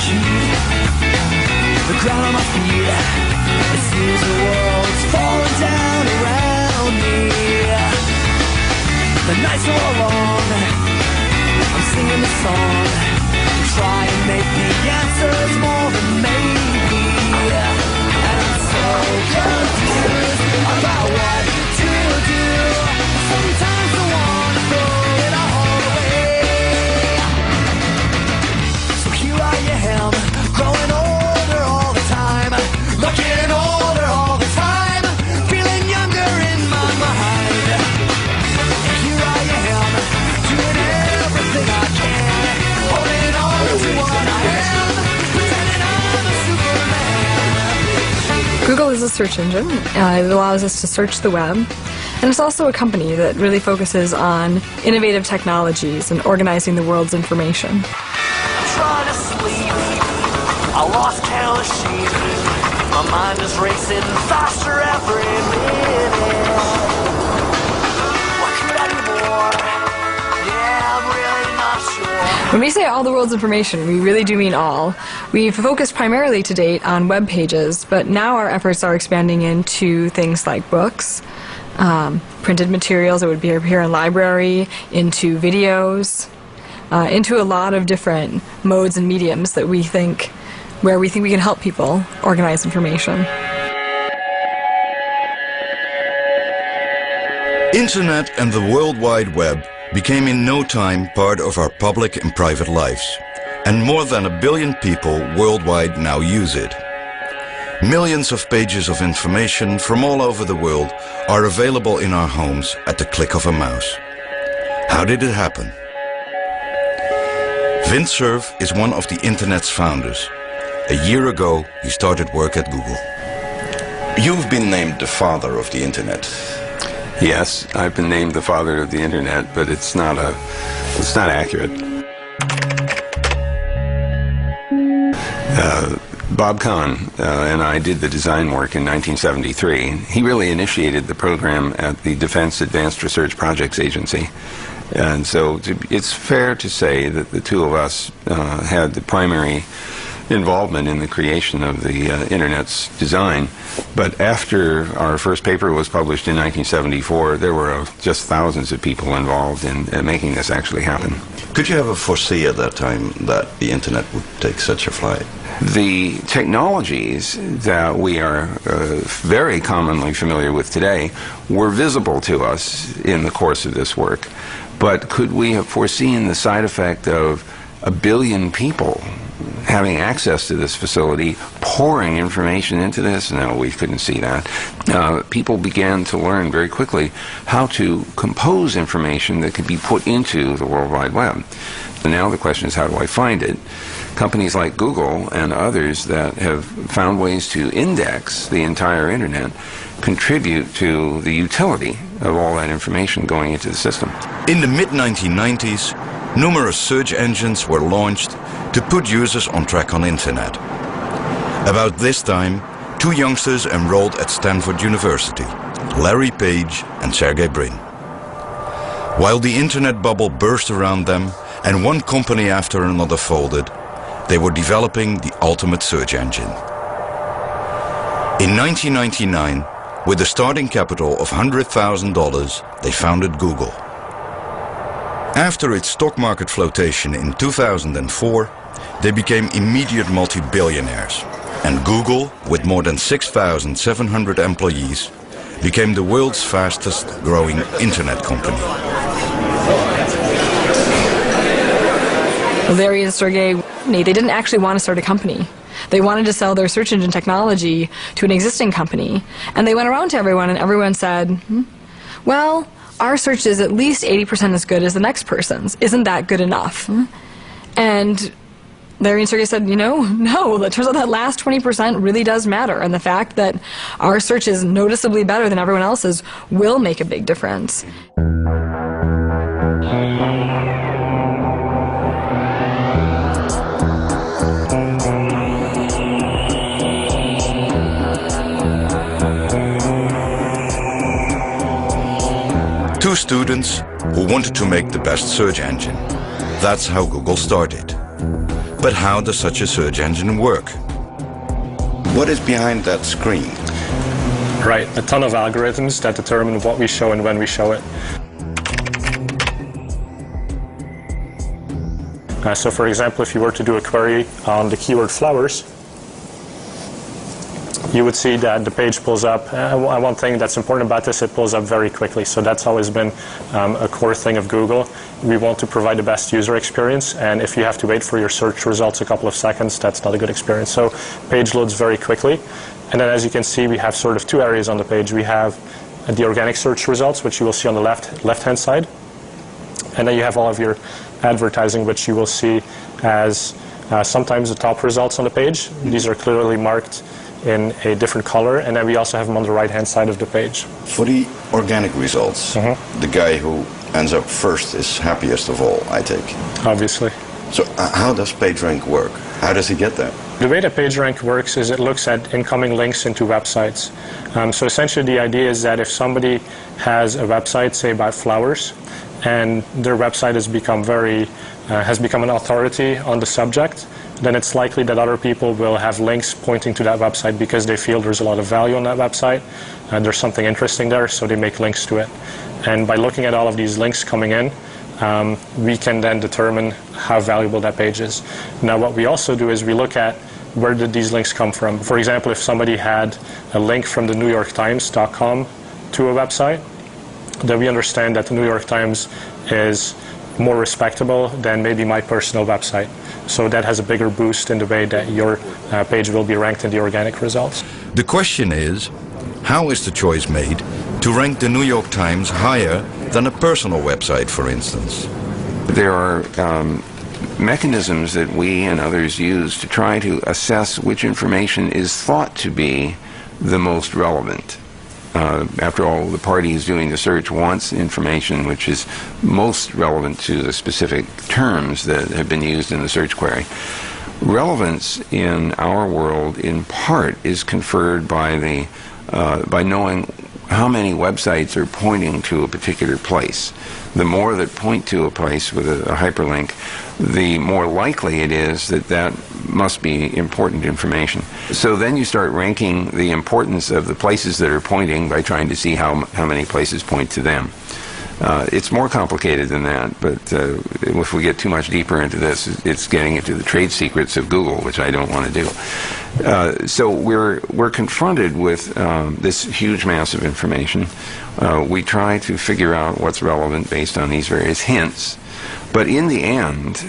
heat, the ground on my feet, it seems the world's falling down around me. The nights are long, I'm singing the song, try and make the answers more than maybe. And I'm so confused about what to do. Sometimes I wanna throw it all away. So here I am, growing older all the time, looking older all the time, feeling younger in my mind. And here I am, doing everything I can, holding on to what I am, pretending I'm a Superman. Google is a search engine. It allows us to search the web. And it's also a company that really focuses on innovative technologies and organizing the world's information. I'm trying to sleep, I lost count of sheep, my mind is racing faster every minute. What could I do more? Yeah, I'm really not sure. When we say all the world's information, we really do mean all. We've focused primarily to date on web pages, but now our efforts are expanding into things like books, printed materials that would appear in library, into videos, into a lot of different modes and mediums that we think we can help people organize information. Internet and the World Wide Web became in no time part of our public and private lives, and more than 1 billion people worldwide now use it. Millions of pages of information from all over the world are available in our homes at the click of a mouse. How did it happen? Vint Cerf is one of the Internet's founders. A year ago, he started work at Google. You've been named the father of the Internet. Yes, I've been named the father of the Internet, but it's not accurate. Bob Kahn and I did the design work in 1973. He really initiated the program at the Defense Advanced Research Projects Agency. And so it's fair to say that the two of us had the primary involvement in the creation of the Internet's design. But after our first paper was published in 1974, there were just thousands of people involved in making this actually happen. Could you ever foresee at that time that the Internet would take such a flight? The technologies that we are very commonly familiar with today were visible to us in the course of this work. But could we have foreseen the side effect of 1 billion people having access to this facility, pouring information into this? No, we couldn't see that. People began to learn very quickly how to compose information that could be put into the World Wide Web. And now the question is, how do I find it? Companies like Google and others that have found ways to index the entire Internet contribute to the utility of all that information going into the system. In the mid-1990s, numerous search engines were launched to put users on track on Internet. About this time, 2 youngsters enrolled at Stanford University, Larry Page and Sergey Brin. While the Internet bubble burst around them and one company after another folded, they were developing the ultimate search engine. In 1999, with a starting capital of $100,000, they founded Google. After its stock market flotation in 2004, they became immediate multi-billionaires. And Google, with more than 6,700 employees, became the world's fastest growing internet company. Larry and Sergey, they didn't actually want to start a company. They wanted to sell their search engine technology to an existing company. And they went around to everyone, and everyone said, well, our search is at least 80% as good as the next person's. Isn't that good enough? And Larry and Sergey said, no, it turns out that last 20% really does matter. And the fact that our search is noticeably better than everyone else's will make a big difference. Two students who wanted to make the best search engine. That's how Google started. But how does such a search engine work? What is behind that screen? Right, a ton of algorithms that determine what we show and when we show it. So for example, if you were to do a query on the keyword flowers, you would see that the page pulls up. One thing that's important about this, it pulls up very quickly. So that's always been a core thing of Google. We want to provide the best user experience, and if you have to wait for your search results a couple of seconds, that's not a good experience. So page loads very quickly. And then as you can see, we have sort of two areas on the page. We have the organic search results, which you will see on the left-hand side. And then you have all of your advertising, which you will see as sometimes the top results on the page. These are clearly marked in a different color, and then we also have them on the right-hand side of the page. For the organic results, the guy who ends up first is happiest of all, I take. Obviously. So how does PageRank work? How does he get there? The way that PageRank works is it looks at incoming links into websites. So essentially the idea is that if somebody has a website, say about flowers, and their website has become an authority on the subject, then it's likely that other people will have links pointing to that website because they feel there's a lot of value on that website and there's something interesting there, so they make links to it. And by looking at all of these links coming in, we can then determine how valuable that page is. Now what we also do is we look at where did these links come from. For example, if somebody had a link from the NewYorkTimes.com to a website, then we understand that the New York Times is more respectable than maybe my personal website. So that has a bigger boost in the way that your page will be ranked in the organic results. The question is, how is the choice made to rank the New York Times higher than a personal website, for instance? There are mechanisms that we and others use to try to assess which information is thought to be the most relevant. After all, the party who's doing the search wants information which is most relevant to the specific terms that have been used in the search query. Relevance in our world, in part, is conferred by knowing how many websites are pointing to a particular place. The more that point to a place with a hyperlink, the more likely it is that that must be important information. So then you start ranking the importance of the places that are pointing by trying to see how many places point to them. It's more complicated than that, but if we get too much deeper into this, it's getting into the trade secrets of Google, which I don't want to do. So we're confronted with this huge mass of information. We try to figure out what's relevant based on these various hints, but in the end,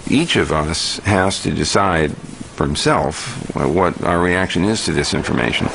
each of us has to decide for himself what our reaction is to this information.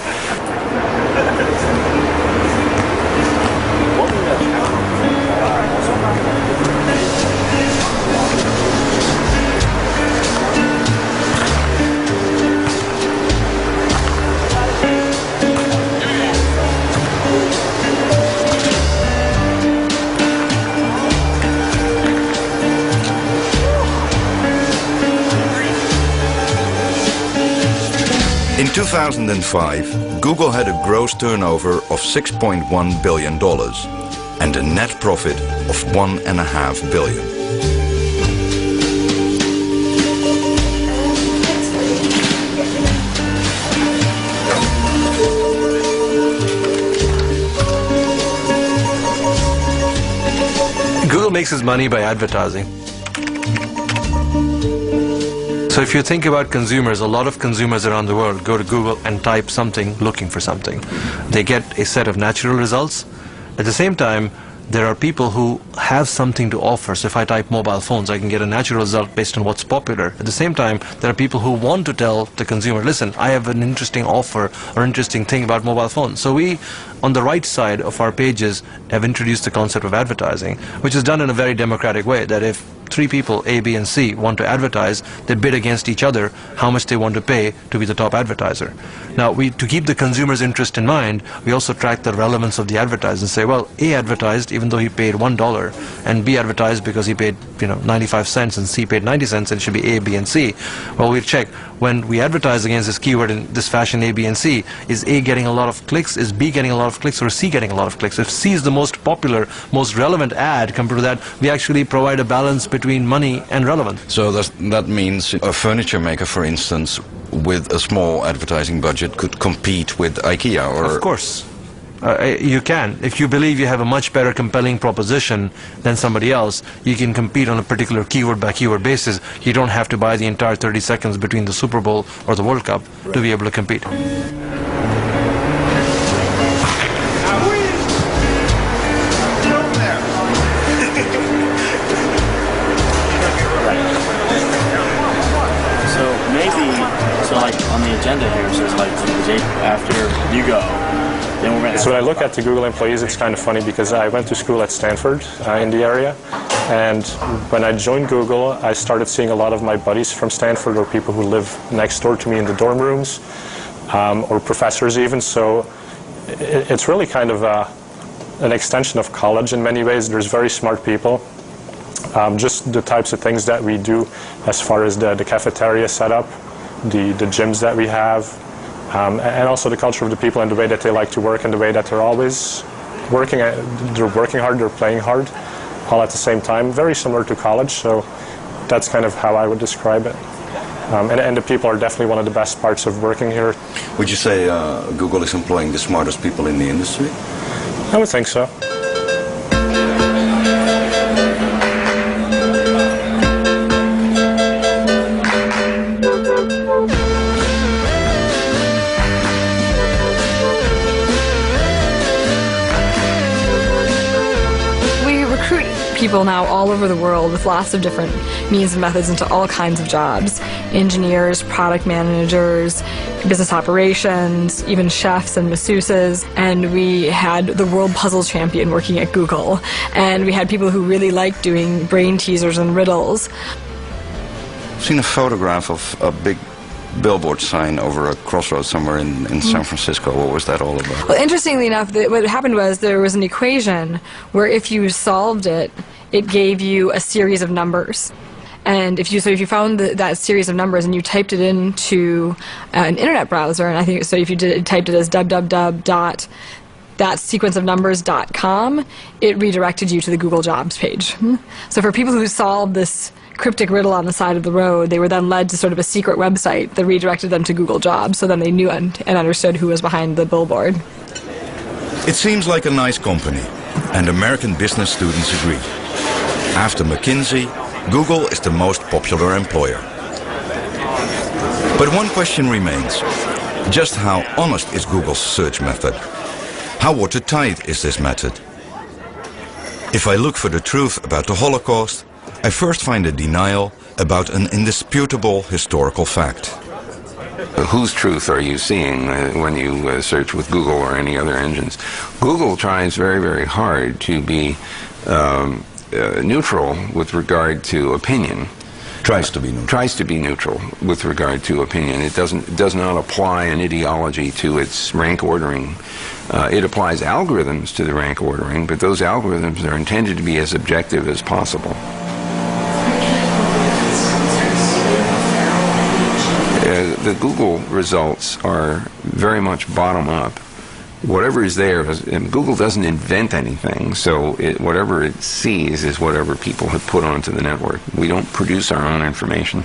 In 2005, Google had a gross turnover of $6.1 billion and a net profit of $1.5 billion. Google makes its money by advertising. So if you think about consumers, a lot of consumers around the world go to Google and type something looking for something. They get a set of natural results. At the same time, there are people who have something to offer. So if I type mobile phones, I can get a natural result based on what's popular. At the same time, there are people who want to tell the consumer, listen, I have an interesting offer or interesting thing about mobile phones. So we, on the right side of our pages, have introduced the concept of advertising, which is done in a very democratic way, that if three people, A, B, and C, want to advertise, they bid against each other how much they want to pay to be the top advertiser. Now, to keep the consumer's interest in mind, we also track the relevance of the advertise and say, well, A advertised even though he paid $1, and B advertised because he paid 95 cents, and C paid 90 cents, and it should be A, B, and C. Well, we check when we advertise against this keyword in this fashion, A, B, and C, is A getting a lot of clicks, is B getting a lot of clicks, or is C getting a lot of clicks? If C is the most popular, most relevant ad compared to that, we actually provide a balance between between money and relevance. So that means a furniture maker, for instance, with a small advertising budget could compete with IKEA, or... Of course. You can. If you believe you have a much better compelling proposition than somebody else, you can compete on a particular keyword by keyword basis. You don't have to buy the entire 30 seconds between the Super Bowl or the World Cup to be able to compete. So like on the agenda here, so it's like after you go, then we're going to... So when I look at the Google employees, it's kind of funny because I went to school at Stanford in the area, and when I joined Google, I started seeing a lot of my buddies from Stanford, or people who live next door to me in the dorm rooms, or professors even. So it's really kind of an extension of college in many ways. There's very smart people. Just the types of things that we do as far as the cafeteria setup, the gyms that we have, and also the culture of the people and the way that they like to work and the way that they're always working. They're working hard, they're playing hard, all at the same time. Very similar to college, so that's kind of how I would describe it. And the people are definitely one of the best parts of working here. Would you say Google is employing the smartest people in the industry? I would think so. People now all over the world with lots of different means and methods into all kinds of jobs. Engineers, product managers, business operations, even chefs and masseuses. And we had the world puzzle champion working at Google. And we had people who really liked doing brain teasers and riddles. I've seen a photograph of a big billboard sign over a crossroads somewhere in San Francisco. What was that all about? Well, interestingly enough, what happened was there was an equation where if you solved it, it gave you a series of numbers. And if you found that series of numbers and you typed it into an internet browser, and I think so, if you typed it as www.thatsequenceofnumbers.com, it redirected you to the Google Jobs page. So for people who solved this cryptic riddle on the side of the road, they were then led to sort of a secret website that redirected them to Google Jobs, so then they knew and understood who was behind the billboard. It seems like a nice company, and American business students agree. After McKinsey, Google is the most popular employer. But one question remains. Just how honest is Google's search method? How watertight is this method? If I look for the truth about the Holocaust, I first find a denial about an indisputable historical fact. Whose truth are you seeing when you search with Google or any other engines? Google tries very, very hard to be neutral with regard to opinion. Tries to be neutral. Tries to be neutral with regard to opinion. It does not apply an ideology to its rank ordering. It applies algorithms to the rank ordering, but those algorithms are intended to be as objective as possible. The Google results are very much bottom up. Whatever is there, and Google doesn't invent anything, so whatever it sees is whatever people have put onto the network. We don't produce our own information.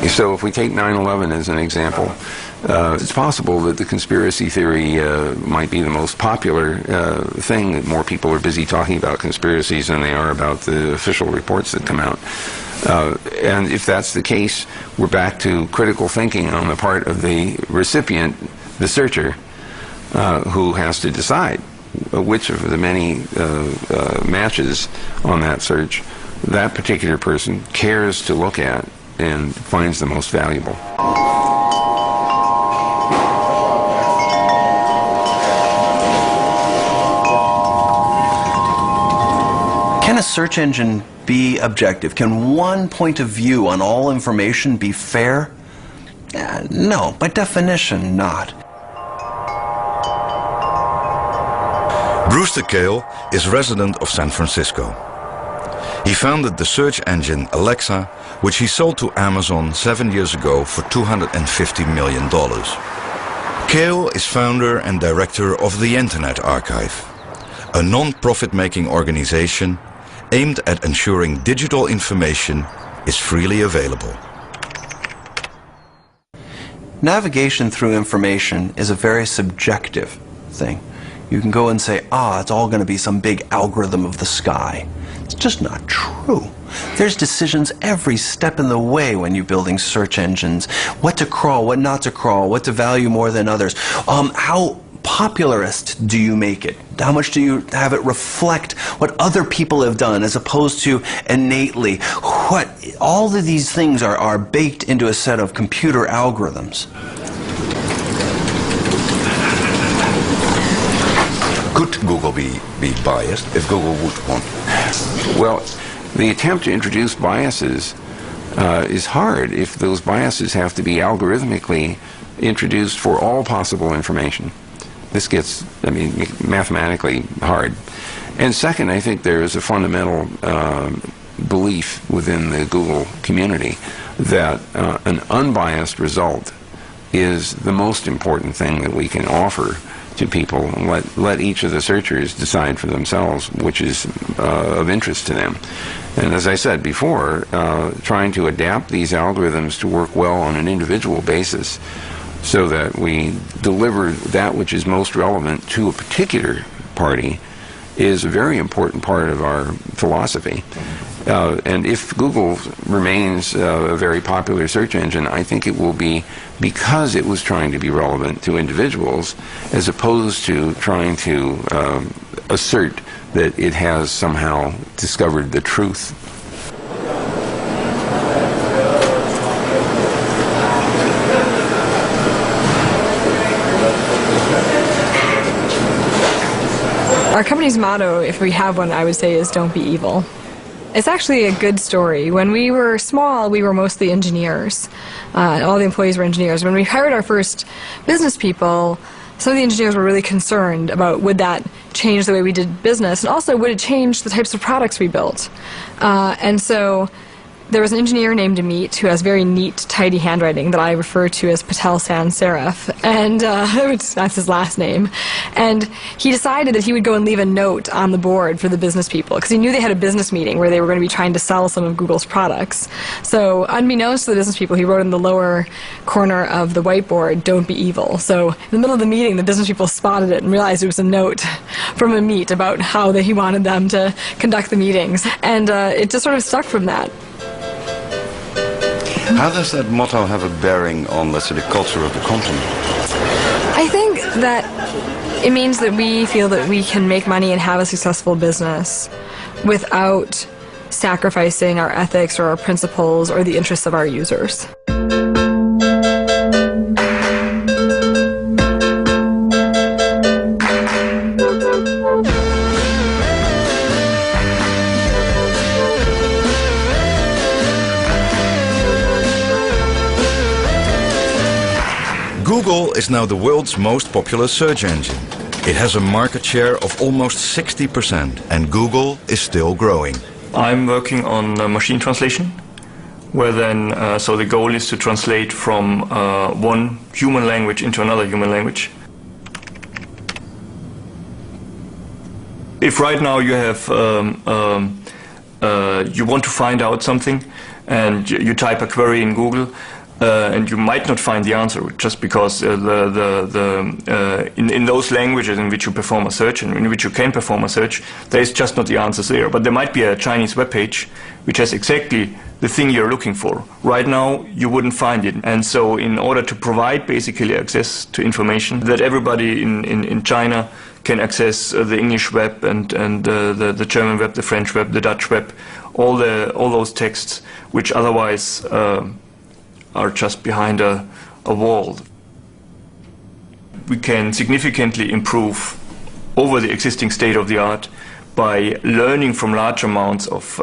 So if we take 9/11 as an example, it's possible that the conspiracy theory might be the most popular thing, that more people are busy talking about conspiracies than they are about the official reports that come out. And if that's the case, we're back to critical thinking on the part of the recipient, the searcher, who has to decide which of the many matches on that search that particular person cares to look at and finds the most valuable. Can a search engine be objective? Can one point of view on all information be fair? No, by definition, not. Brewster Kahle is resident of San Francisco. He founded the search engine Alexa, which he sold to Amazon 7 years ago for $250 million. Cale is founder and director of the Internet Archive, a non-profit-making organization aimed at ensuring digital information is freely available. Navigation through information is a very subjective thing. You can go and say, it's all going to be some big algorithm of the sky. It's just not true. There's decisions every step in the way when you're building search engines. What to crawl, what not to crawl, what to value more than others. How popularist do you make it? How much do you have it reflect what other people have done as opposed to innately? All of these things are baked into a set of computer algorithms. Could Google be biased if Google would want? Well, the attempt to introduce biases is hard if those biases have to be algorithmically introduced for all possible information. This gets, mathematically hard. And second, I think there is a fundamental belief within the Google community that an unbiased result is the most important thing that we can offer to people, and let each of the searchers decide for themselves which is of interest to them. And as I said before, trying to adapt these algorithms to work well on an individual basis so that we deliver that which is most relevant to a particular party is a very important part of our philosophy. And if Google remains a very popular search engine, I think it will be because it was trying to be relevant to individuals as opposed to trying to assert that it has somehow discovered the truth. Our company's motto, if we have one, I would say, is "Don't be evil." It's actually a good story. When we were small, we were mostly engineers. All the employees were engineers. When we hired our first business people, some of the engineers were really concerned about would that change the way we did business, and also would it change the types of products we built. And so there was an engineer named Amit who has very neat, tidy handwriting that I refer to as Patel Sans Serif, and that's his last name. And he decided that he would go and leave a note on the board for the business people, because he knew they had a business meeting where they were going to be trying to sell some of Google's products. So unbeknownst to the business people, he wrote in the lower corner of the whiteboard, "Don't be evil." So in the middle of the meeting, the business people spotted it and realized it was a note from Amit about how he wanted them to conduct the meetings. And it just sort of stuck from that. How does that motto have a bearing on, let's say, the culture of the company? I think that it means that we feel that we can make money and have a successful business without sacrificing our ethics or our principles or the interests of our users. Google is now the world's most popular search engine. It has a market share of almost 60%, and Google is still growing. I'm working on machine translation, where then, so the goal is to translate from one human language into another human language. If right now you have, you want to find out something, and you type a query in Google, and you might not find the answer just because in those languages in which you perform a search and in which you can perform a search, there is just not the answers there. But there might be a Chinese web page which has exactly the thing you're looking for. Right now, you wouldn't find it. And so in order to provide basically access to information that everybody in China can access the English web and the German web, the French web, the Dutch web, all those texts which otherwise are just behind a wall. We can significantly improve over the existing state of the art by learning from large amounts of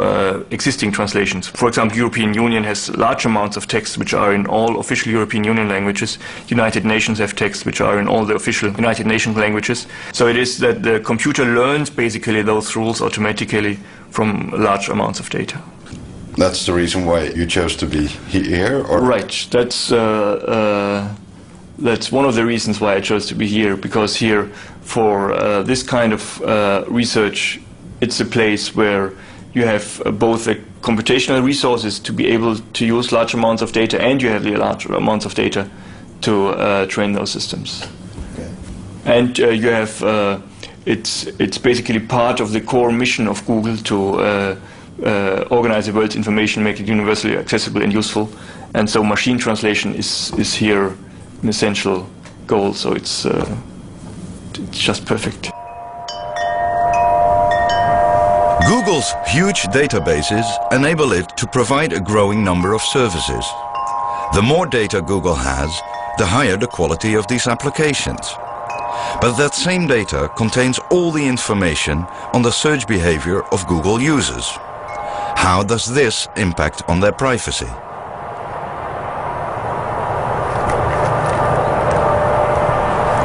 existing translations. For example, European Union has large amounts of texts which are in all official European Union languages. United Nations have texts which are in all the official United Nations languages. So it is that the computer learns basically those rules automatically from large amounts of data. That's the reason why you chose to be here? Or? Right. That's one of the reasons why I chose to be here, because here, for this kind of research, it's a place where you have both the computational resources to be able to use large amounts of data, and you have the large amounts of data to train those systems. Okay. And you have, it's basically part of the core mission of Google to organize the world's information, make it universally accessible and useful. And so machine translation is here an essential goal, so it's just perfect. Google's huge databases enable it to provide a growing number of services. The more data Google has, the higher the quality of these applications. But that same data contains all the information on the search behavior of Google users. How does this impact on their privacy?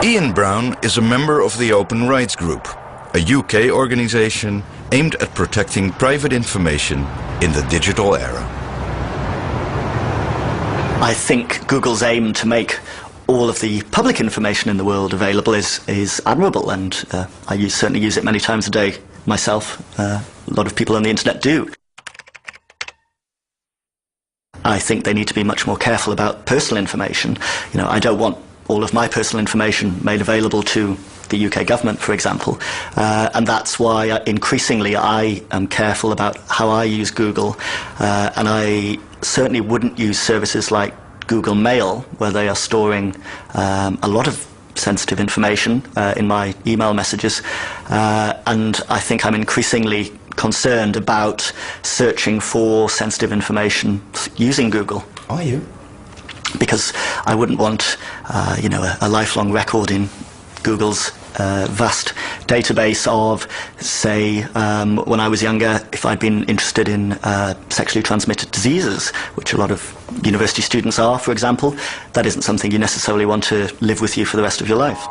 Ian Brown is a member of the Open Rights Group, a UK organization aimed at protecting private information in the digital era. I think Google's aim to make all of the public information in the world available is admirable, and I certainly use it many times a day myself. A lot of people on the internet do. I think they need to be much more careful about personal information. You know, I don't want all of my personal information made available to the UK government, for example, and that's why increasingly I am careful about how I use Google, and I certainly wouldn't use services like Google Mail, where they are storing a lot of sensitive information in my email messages, and I think I'm increasingly concerned about searching for sensitive information using Google. Are you? Because I wouldn't want a lifelong record in Google's vast database of, say, when I was younger, if I'd been interested in sexually transmitted diseases, which a lot of university students are, for example. That isn't something you necessarily want to live with you for the rest of your life.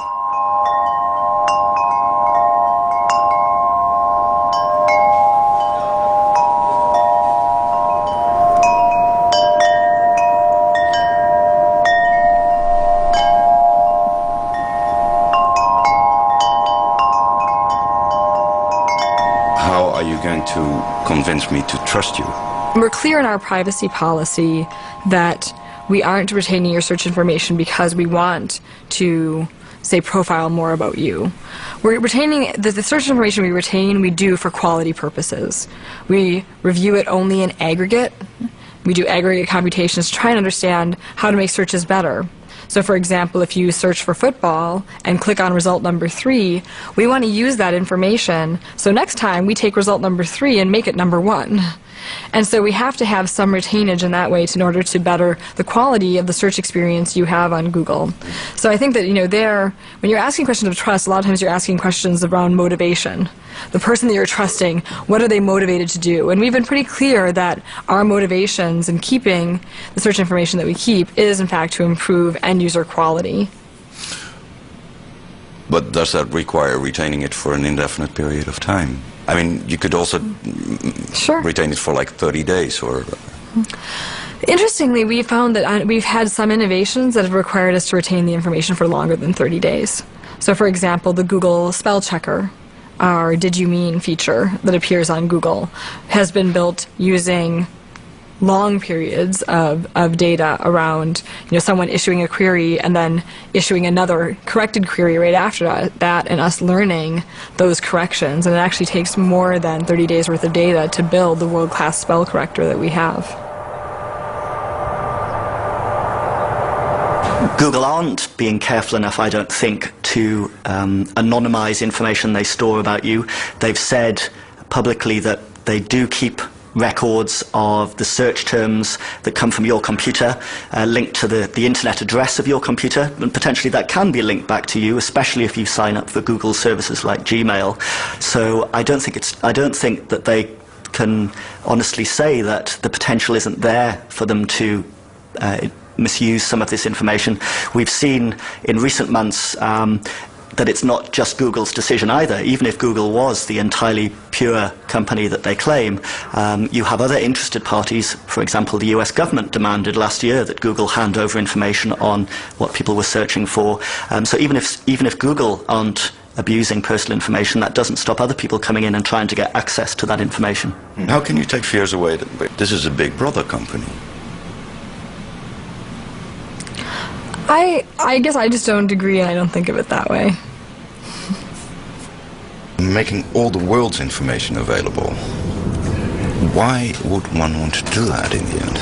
To convince me to trust you? We're clear in our privacy policy that we aren't retaining your search information because we want to, say, profile more about you. We're retaining the search information we retain, we do for quality purposes. We review it only in aggregate. We do aggregate computations to try and understand how to make searches better. So, for example, if you search for football and click on result number 3, we want to use that information. So next time we take result number 3 and make it number 1. And so we have to have some retainage in that way in order to better the quality of the search experience you have on Google. So I think that, when you're asking questions of trust, a lot of times you're asking questions around motivation. The person that you're trusting, what are they motivated to do? And we've been pretty clear that our motivations in keeping the search information that we keep is, in fact, to improve end-user quality. But does that require retaining it for an indefinite period of time? I mean, you could also retain it for like 30 days or... Interestingly, we found that we've had some innovations that have required us to retain the information for longer than 30 days. So, for example, the Google spell checker, our Did You Mean feature that appears on Google, has been built using long periods of data around someone issuing a query and then issuing another corrected query right after that, and us learning those corrections. And it actually takes more than 30 days worth of data to build the world-class spell corrector that we have. Google aren't being careful enough, I don't think, to anonymize information they store about you. They've said publicly that they do keep records of the search terms that come from your computer, linked to the internet address of your computer, and potentially that can be linked back to you, especially if you sign up for Google services like Gmail. So I don't think that they can honestly say that the potential isn't there for them to misuse some of this information. We've seen in recent months that it's not just Google's decision either. Even if Google was the entirely pure company that they claim, you have other interested parties. For example, the US government demanded last year that Google hand over information on what people were searching for. So even if Google aren't abusing personal information, that doesn't stop other people coming in and trying to get access to that information. How can you take fears away? This is a big brother company. I guess I just don't agree, and I don't think of it that way. Making all the world's information available. Why would one want to do that in the end?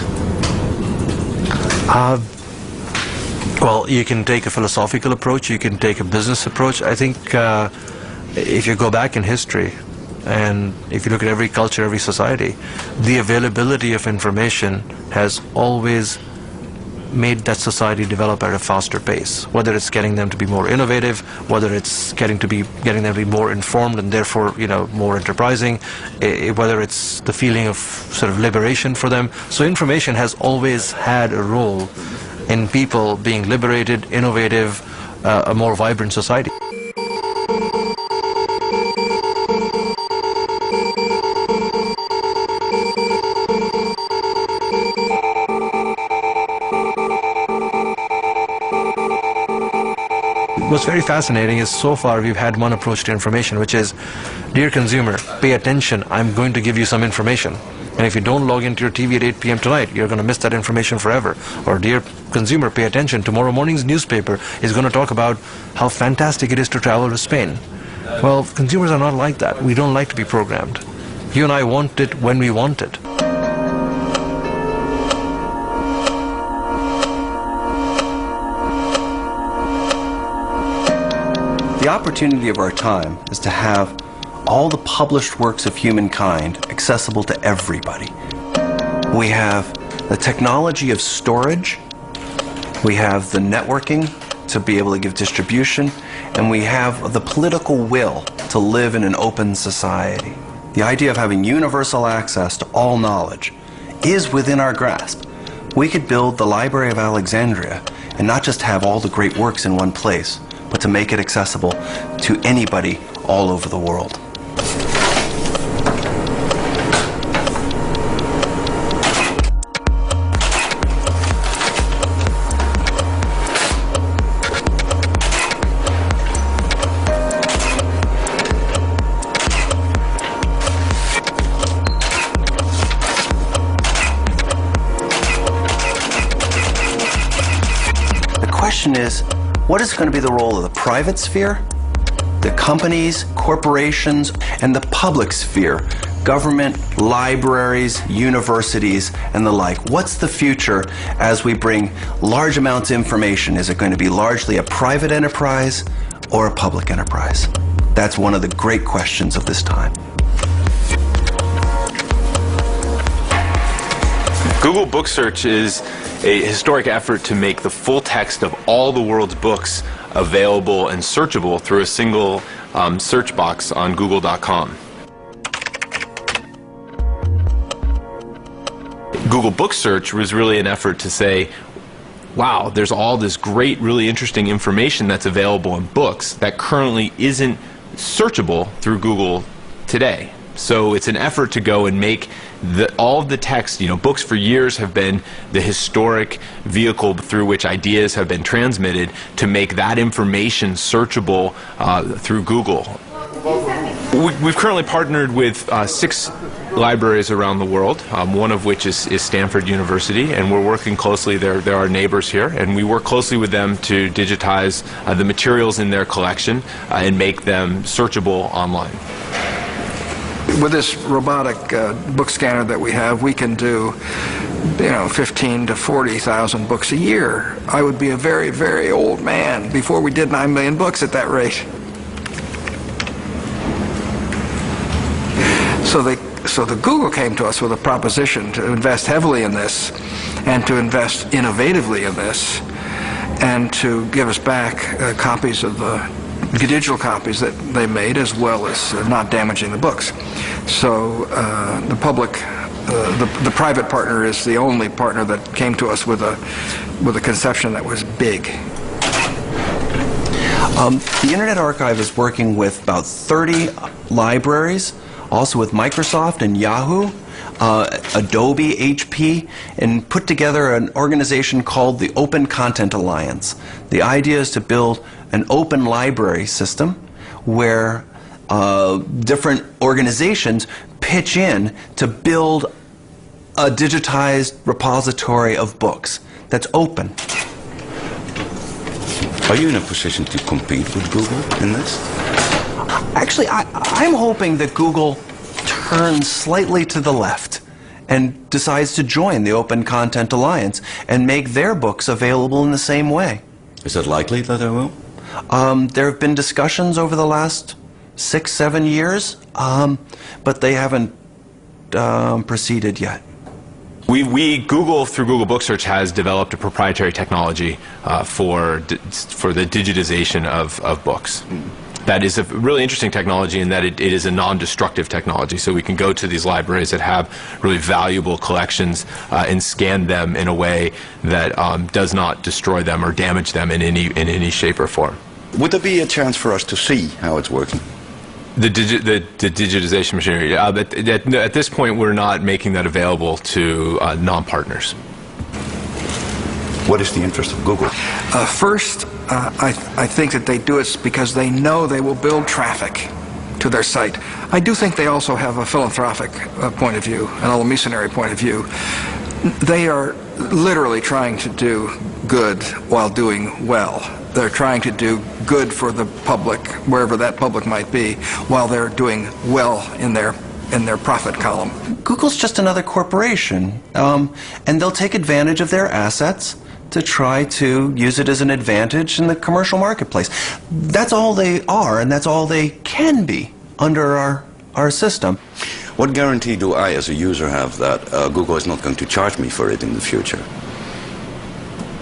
Well, you can take a philosophical approach, you can take a business approach. I think if you go back in history, and if you look at every culture, every society, the availability of information has always made that society develop at a faster pace. Whether it's getting them to be more innovative, whether it's getting them to be more informed and therefore, more enterprising, whether it's the feeling of sort of liberation for them. So information has always had a role in people being liberated, innovative, a more vibrant society. What's very fascinating is so far we've had one approach to information, which is, dear consumer, pay attention, I'm going to give you some information. And if you don't log into your TV at 8 p.m. tonight, you're going to miss that information forever. Or, dear consumer, pay attention, tomorrow morning's newspaper is going to talk about how fantastic it is to travel to Spain. Well, consumers are not like that. We don't like to be programmed. You and I want it when we want it. The opportunity of our time is to have all the published works of humankind accessible to everybody. We have the technology of storage, we have the networking to be able to give distribution, and we have the political will to live in an open society. The idea of having universal access to all knowledge is within our grasp. We could build the Library of Alexandria and not just have all the great works in one place, but to make it accessible to anybody all over the world. The question is, what is going to be the role of the private sphere, the companies, corporations, and the public sphere, government, libraries, universities, and the like? What's the future as we bring large amounts of information? Is it going to be largely a private enterprise or a public enterprise? That's one of the great questions of this time. Google Book Search is a historic effort to make the full text of all the world's books available and searchable through a single search box on google.com. Google Book Search was really an effort to say, wow, there's all this great, really interesting information that's available in books that currently isn't searchable through Google today. So it's an effort to go and make all of the text, books for years have been the historic vehicle through which ideas have been transmitted, to make that information searchable through Google. We've currently partnered with 6 libraries around the world, one of which is Stanford University, and we're working closely, they're our neighbors here, and we work closely with them to digitize the materials in their collection and make them searchable online. With this robotic book scanner that we have, we can do 15 to 40,000 books a year. I would be a very, very old man before we did 9 million books at that rate. So the Google came to us with a proposition to invest heavily in this and to invest innovatively in this and to give us back copies of the digital copies that they made, as well as not damaging the books. So the private partner is the only partner that came to us with a conception that was big. The Internet Archive is working with about 30 libraries, also with Microsoft and Yahoo, Adobe, HP, and put together an organization called the Open Content Alliance. The idea is to build an open library system where different organizations pitch in to build a digitized repository of books that's open. Are you in a position to compete with Google in this? Actually, I'm hoping that Google turns slightly to the left and decides to join the Open Content Alliance and make their books available in the same way. Is it likely that they will? There have been discussions over the last 6-7 years, but they haven't proceeded yet. Google, through Google Book Search, has developed a proprietary technology for the digitization of books. That is a really interesting technology in that it is a non-destructive technology. So we can go to these libraries that have really valuable collections and scan them in a way that does not destroy them or damage them in any shape or form. Would there be a chance for us to see how it's working? The digitization machinery. At this point, we're not making that available to non-partners. What is the interest of Google? First, I think that they do it because they know they will build traffic to their site. I do think they also have a philanthropic point of view, an a missionary point of view. They are literally trying to do good while doing well. They're trying to do good for the public, wherever that public might be, while they're doing well in their profit column. Google's just another corporation, and they'll take advantage of their assets to try to use it as an advantage in the commercial marketplace. That's all they are, and that's all they can be under our system. What guarantee do I, as a user, have that Google is not going to charge me for it in the future?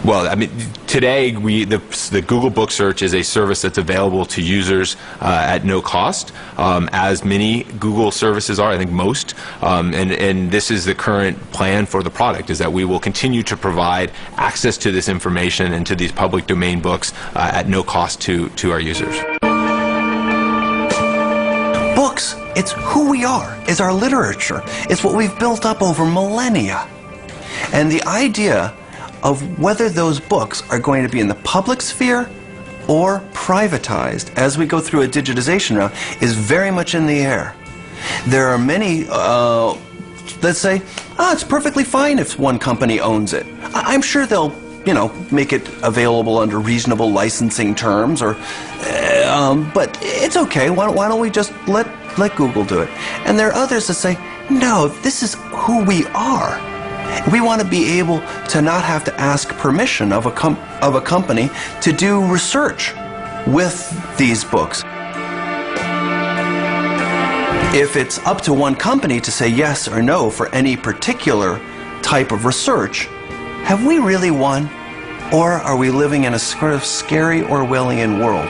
Well, I mean, today the Google Book Search is a service that's available to users at no cost, as many Google services are. I think most, and this is the current plan for the product: is that we will continue to provide access to this information and to these public domain books at no cost to our users. Books, it's who we are, it's our literature, it's what we've built up over millennia, and the idea of whether those books are going to be in the public sphere or privatized as we go through a digitization route is very much in the air. There are many that say, it's perfectly fine if one company owns it. I'm sure they'll, make it available under reasonable licensing terms, or, but it's okay. Why don't we just let Google do it? And there are others that say, no, this is who we are. We want to be able to not have to ask permission of a company to do research with these books. If it's up to one company to say yes or no for any particular type of research, have we really won? Or are we living in a sort of scary Orwellian world?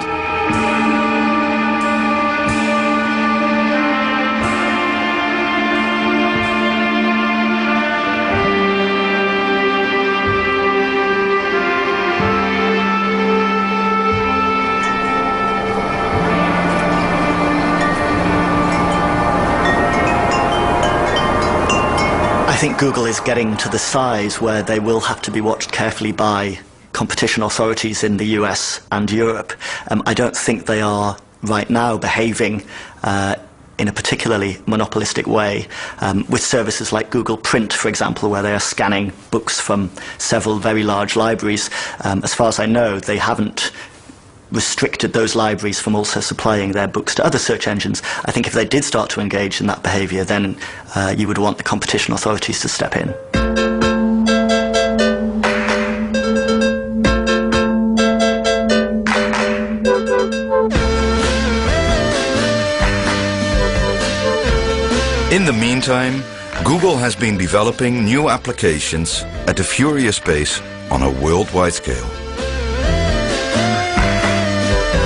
I think Google is getting to the size where they will have to be watched carefully by competition authorities in the US and Europe. I don't think they are right now behaving in a particularly monopolistic way with services like Google Print, for example, where they are scanning books from several very large libraries. As far as I know, they haven't restricted those libraries from also supplying their books to other search engines. I think if they did start to engage in that behavior, then you would want the competition authorities to step in. In the meantime, Google has been developing new applications at a furious pace on a worldwide scale.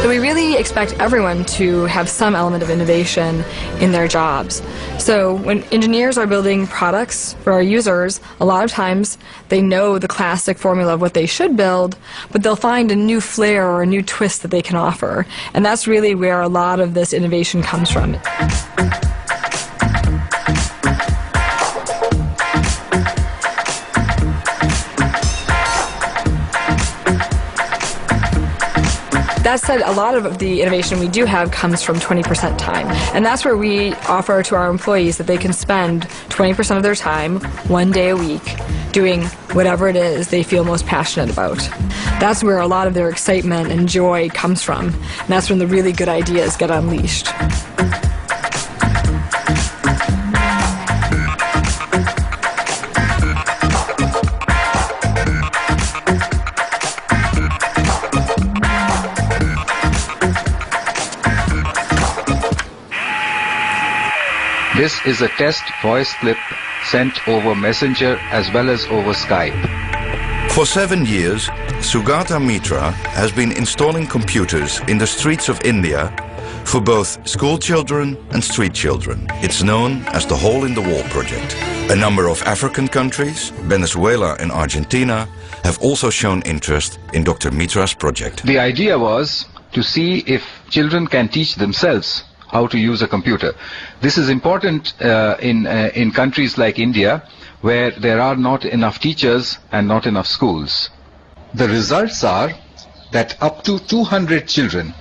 We really expect everyone to have some element of innovation in their jobs. So when engineers are building products for our users, a lot of times they know the classic formula of what they should build, but they'll find a new flair or a new twist that they can offer. And that's really where a lot of this innovation comes from. That said, a lot of the innovation we do have comes from 20% time. And that's where we offer to our employees that they can spend 20% of their time, 1 day a week, doing whatever it is they feel most passionate about. That's where a lot of their excitement and joy comes from. And that's when the really good ideas get unleashed. This is a test voice clip sent over Messenger as well as over Skype. For 7 years, Sugata Mitra has been installing computers in the streets of India for both school children and street children. It's known as the Hole in the Wall project. A number of African countries, Venezuela and Argentina, have also shown interest in Dr. Mitra's project. The idea was to see if children can teach themselves how to use a computer. This is important in countries like India, where there are not enough teachers and not enough schools. The results are that up to 200 children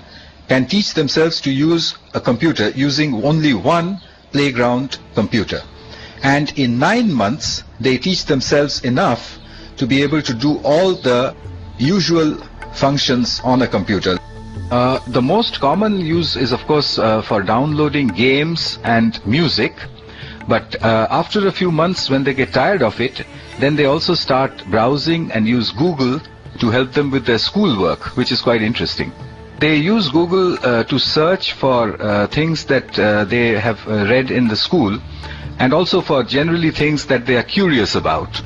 can teach themselves to use a computer using only one playground computer. And in 9 months, they teach themselves enough to be able to do all the usual functions on a computer. The most common use is, of course, for downloading games and music. But after a few months, when they get tired of it, then they also start browsing and use Google to help them with their schoolwork, which is quite interesting. They use Google to search for things that they have read in the school, and also for generally things that they are curious about.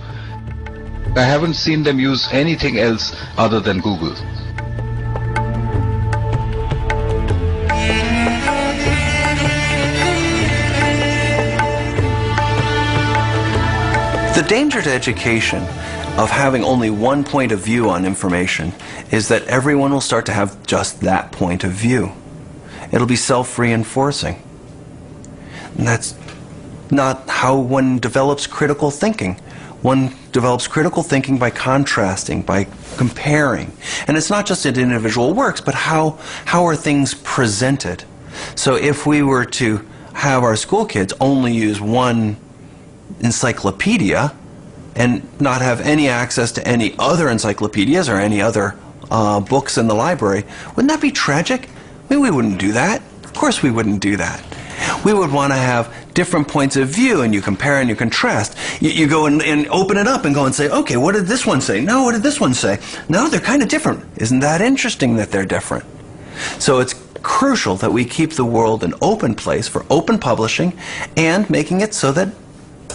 I haven't seen them use anything else other than Google. The danger to education of having only one point of view on information is that everyone will start to have just that point of view. It'll be self-reinforcing. And that's not how one develops critical thinking. One develops critical thinking by contrasting, by comparing. And it's not just in individual works, but how are things presented. So if we were to have our school kids only use one encyclopedia and not have any access to any other encyclopedias or any other books in the library, wouldn't that be tragic? I mean, we wouldn't do that. Of course we wouldn't do that. We would want to have different points of view, and you compare and you contrast. You go and open it up and go and say, okay, what did this one say? No, what did this one say? No, they're kind of different. Isn't that interesting that they're different? So it's crucial that we keep the world an open place for open publishing and making it so that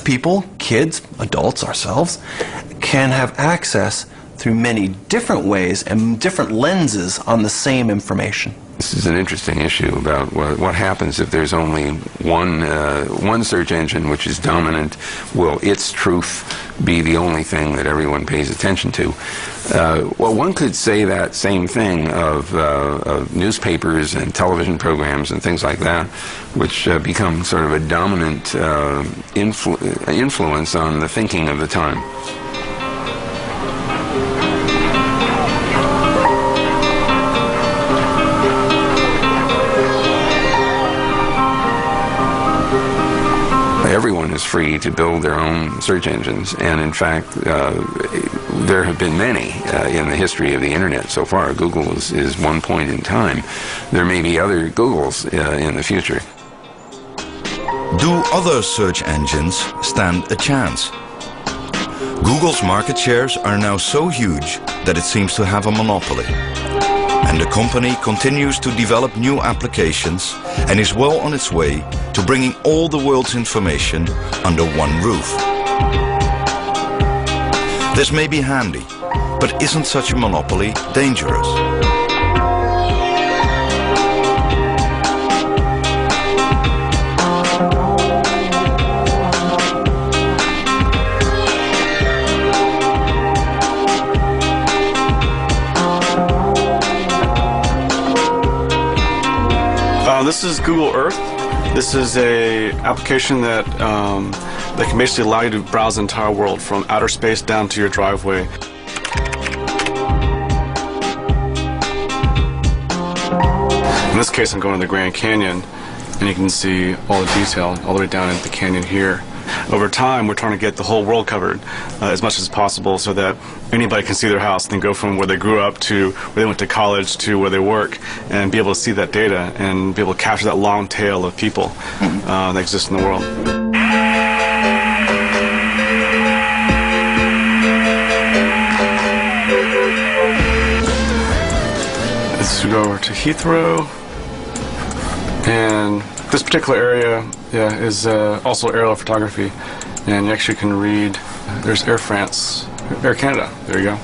people, kids, adults, ourselves, can have access through many different ways and different lenses on the same information. This is an interesting issue about what happens if there's only one search engine which is dominant. Will its truth be the only thing that everyone pays attention to? Well, one could say that same thing of newspapers and television programs and things like that, which become sort of a dominant influence on the thinking of the time. Everyone is free to build their own search engines, and in fact there have been many in the history of the internet so far. Google is one point in time. There may be other Googles in the future. Do other search engines stand a chance? Google's market shares are now so huge that it seems to have a monopoly. And the company continues to develop new applications and is well on its way to bringing all the world's information under one roof. This may be handy, but isn't such a monopoly dangerous? This is Google Earth. This is a application that can basically allow you to browse the entire world from outer space down to your driveway. In this case, I'm going to the Grand Canyon, and you can see all the detail all the way down into the canyon here. Over time, we're trying to get the whole world covered as much as possible so that anybody can see their house and go from where they grew up to where they went to college to where they work and be able to see that data and be able to capture that long tail of people that exist in the world. Let's go over to Heathrow, and this particular area is also aerial photography, and you actually can read, there's Air France, Air Canada, there you go.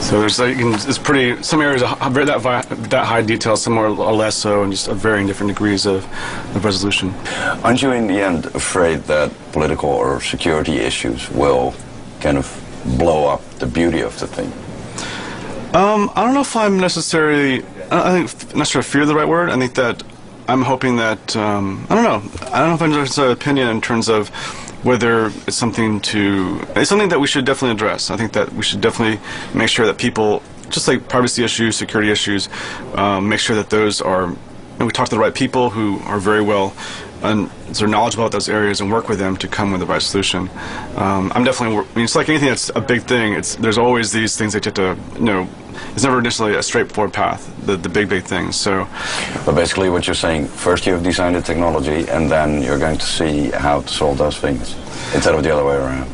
So there's it's pretty, some areas are that high detail, some are less so, and just varying different degrees of resolution. Aren't you in the end afraid that political or security issues will kind of blow up the beauty of the thing? I don't know if I'm necessarily, I think necessarily fear the right word. I think that I'm hoping that, I don't know if I'm just an opinion in terms of whether it's something that we should definitely address. I think that we should definitely make sure that people, just like privacy issues, security issues, make sure that those are, and we talk to the right people who are very well and sort of knowledgeable about those areas and work with them to come with the right solution. I'm definitely, I mean, it's like anything that's a big thing. There's always these things that you have to, it's never initially a straightforward path, the big things. So, but basically what you're saying, first you have designed the technology and then you're going to see how to solve those things, instead of the other way around.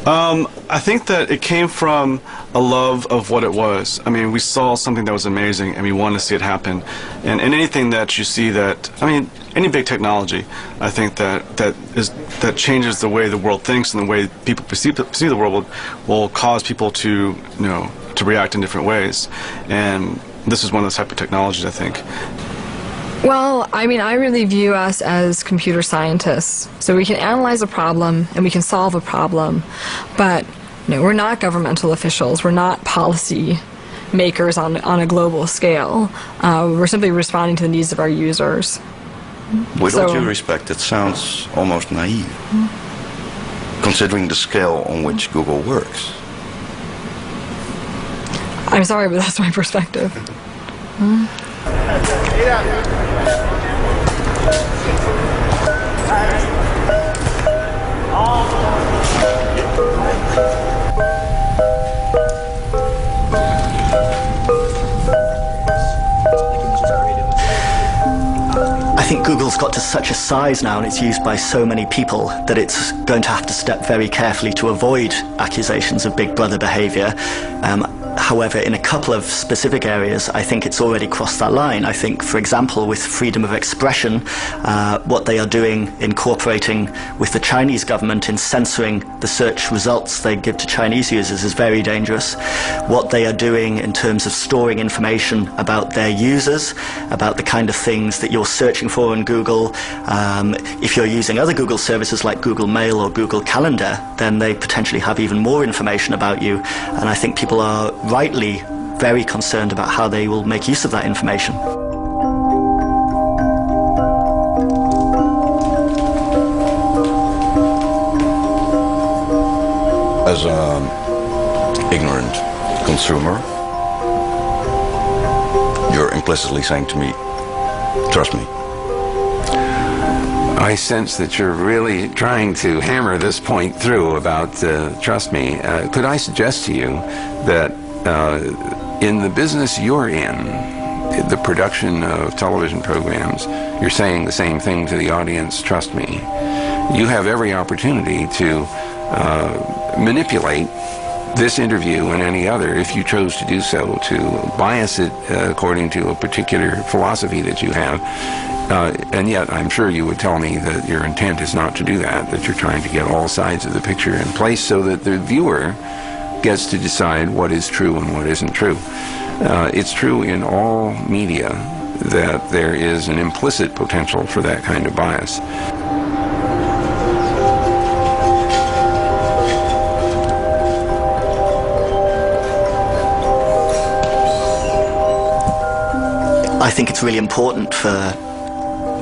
I think that it came from a love of what it was. I mean, we saw something that was amazing and we wanted to see it happen. And anything that you see that, I mean, any big technology, I think that changes the way the world thinks and the way people perceive the world will cause people to, to react in different ways. And this is one of those type of technologies, I think. Well, I mean, I really view us as computer scientists. So we can analyze a problem and we can solve a problem, but we're not governmental officials. We're not policy makers on a global scale. We're simply responding to the needs of our users. With all due respect, it sounds almost naive, considering the scale on which Google works. I'm sorry, but that's my perspective. I think Google's got to such a size now and it's used by so many people that it's going to have to step very carefully to avoid accusations of big brother behavior. However, in a couple of specific areas, I think it's already crossed that line. I think, for example, with freedom of expression, what they are doing in cooperating with the Chinese government in censoring the search results they give to Chinese users is very dangerous. What they are doing in terms of storing information about their users, about the kind of things that you're searching for in Google, if you're using other Google services like Google Mail or Google Calendar, then they potentially have even more information about you. And I think people are rightly very concerned about how they will make use of that information. As an ignorant consumer, you're implicitly saying to me, trust me. I sense that you're really trying to hammer this point through about trust me. Could I suggest to you that in the business you're in, the production of television programs, you're saying the same thing to the audience, trust me. You have every opportunity to manipulate this interview and any other, if you chose to do so, to bias it according to a particular philosophy that you have. And yet, I'm sure you would tell me that your intent is not to do that you're trying to get all sides of the picture in place so that the viewer gets to decide what is true and what isn't true. It's true in all media that there is an implicit potential for that kind of bias. I think it's really important for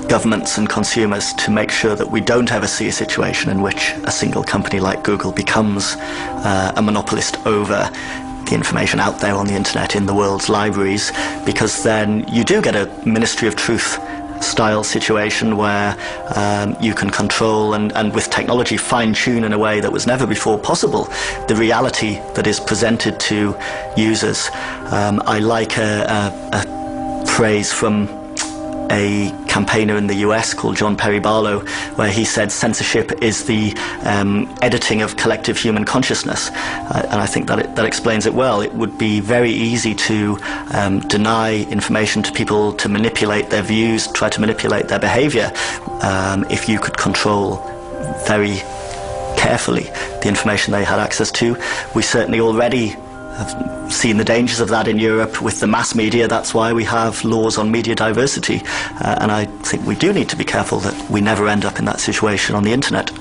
governments and consumers to make sure that we don't ever see a situation in which a single company like Google becomes a monopolist over the information out there on the internet in the world's libraries, because then you do get a Ministry of Truth style situation where you can control and with technology fine-tune in a way that was never before possible the reality that is presented to users. I like a phrase from a campaigner in the US called John Perry Barlow, where he said censorship is the editing of collective human consciousness, and I think that explains it well. It would be very easy to deny information to people, to manipulate their views, try to manipulate their behavior, if you could control very carefully the information they had access to. We certainly already have seen the dangers of that in Europe with the mass media. That's why we have laws on media diversity, and I think we do need to be careful that we never end up in that situation on the internet.